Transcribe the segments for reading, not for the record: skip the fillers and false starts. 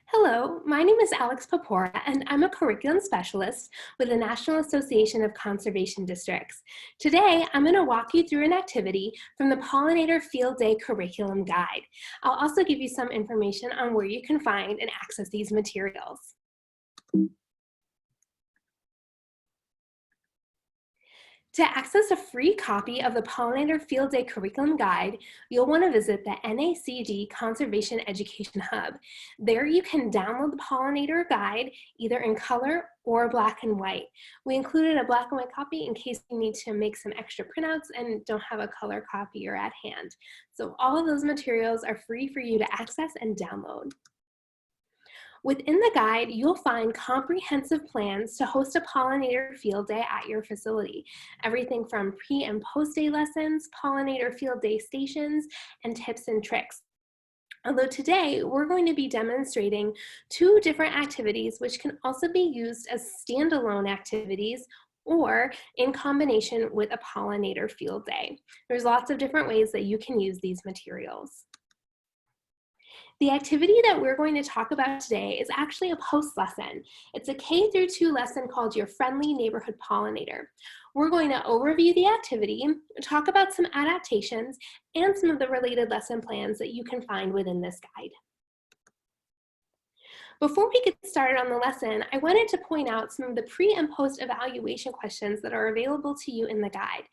Hello, my name is Alex Papora, and I'm a curriculum specialist with the National Association of Conservation Districts. Today, I'm going to walk you through an activity from the Pollinator Field Day Curriculum Guide. I'll also give you some information on where you can find and access these materials. To access a free copy of the Pollinator Field Day Curriculum Guide, you'll want to visit the NACD Conservation Education Hub. There you can download the Pollinator Guide either in color or black and white. We included a black and white copy in case you need to make some extra printouts and don't have a color copy or at hand. So all of those materials are free for you to access and download. Within the guide, you'll find comprehensive plans to host a pollinator field day at your facility. Everything from pre and post day lessons, pollinator field day stations, and tips and tricks. Although today we're going to be demonstrating two different activities which can also be used as standalone activities or in combination with a pollinator field day. There's lots of different ways that you can use these materials. The activity that we're going to talk about today is actually a post lesson. It's a K-2 lesson called Your Friendly Neighborhood Pollinator. We're going to overview the activity, talk about some adaptations, and some of the related lesson plans that you can find within this guide. Before we get started on the lesson, I wanted to point out some of the pre and post evaluation questions that are available to you in the guide.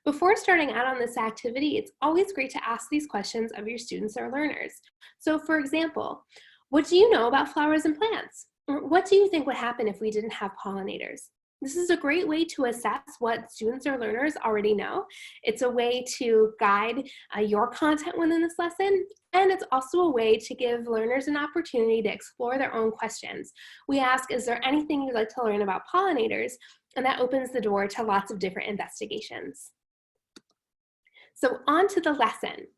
Before starting out on this activity, it's always great to ask these questions of your students or learners. So for example, what do you know about flowers and plants? Or what do you think would happen if we didn't have pollinators? This is a great way to assess what students or learners already know. It's a way to guide your content within this lesson, and it's also a way to give learners an opportunity to explore their own questions. We ask, is there anything you'd like to learn about pollinators? And that opens the door to lots of different investigations. So on to the lesson.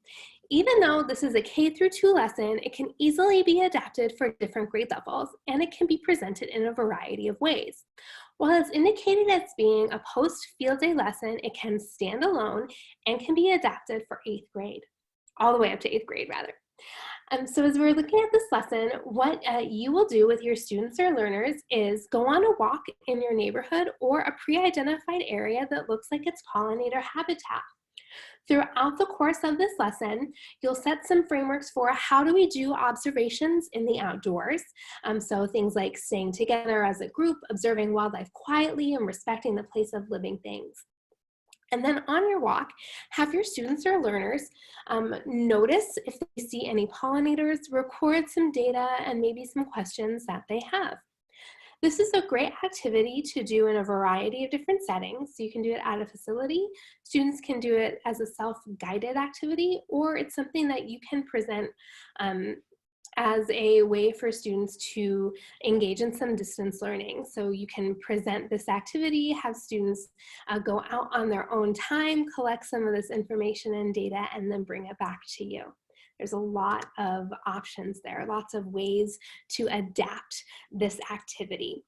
Even though this is a K-2 lesson, it can easily be adapted for different grade levels, and it can be presented in a variety of ways. While it's indicated as being a post-field day lesson, it can stand alone and can be adapted for 8th grade, all the way up to 8th grade rather. So as we're looking at this lesson, what you will do with your students or learners is go on a walk in your neighborhood or a pre-identified area that looks like it's pollinator habitat. Throughout the course of this lesson, you'll set some frameworks for how do we do observations in the outdoors. So things like staying together as a group, observing wildlife quietly, and respecting the place of living things. And then on your walk, have your students or learners notice if they see any pollinators, record some data, and maybe some questions that they have. This is a great activity to do in a variety of different settings. You can do it at a facility, students can do it as a self-guided activity, or it's something that you can present as a way for students to engage in some distance learning. So you can present this activity, have students go out on their own time, collect some of this information and data, and then bring it back to you. There's a lot of options there, lots of ways to adapt this activity.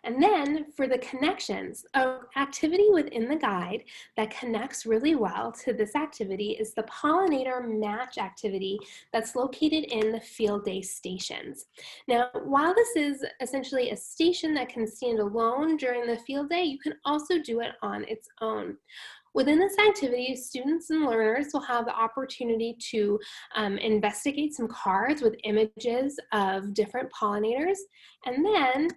And then for the connections, an activity within the guide that connects really well to this activity is the Pollinator Match activity that's located in the field day stations. Now, while this is essentially a station that can stand alone during the field day, you can also do it on its own. Within this activity, students and learners will have the opportunity to investigate some cards with images of different pollinators, and then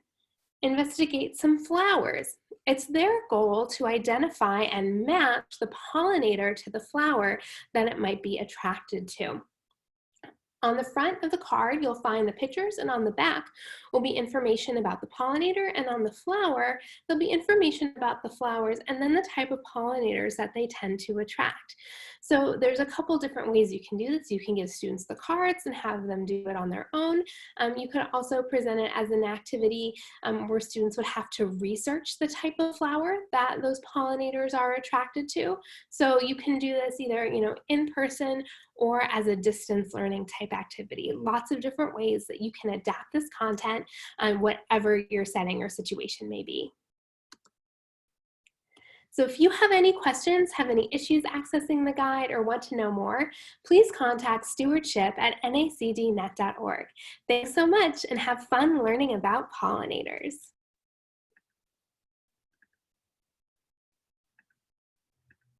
investigate some flowers. It's their goal to identify and match the pollinator to the flower that it might be attracted to. On the front of the card, you'll find the pictures, and on the back will be information about the pollinator, and on the flower, there'll be information about the flowers and then the type of pollinators that they tend to attract. So there's a couple different ways you can do this. You can give students the cards and have them do it on their own. You could also present it as an activity where students would have to research the type of flower that those pollinators are attracted to. So you can do this either, in person or as a distance learning type activity. Lots of different ways that you can adapt this content on whatever your setting or situation may be. So if you have any questions, have any issues accessing the guide, or want to know more, please contact stewardship@nacdnet.org. Thanks so much and have fun learning about pollinators.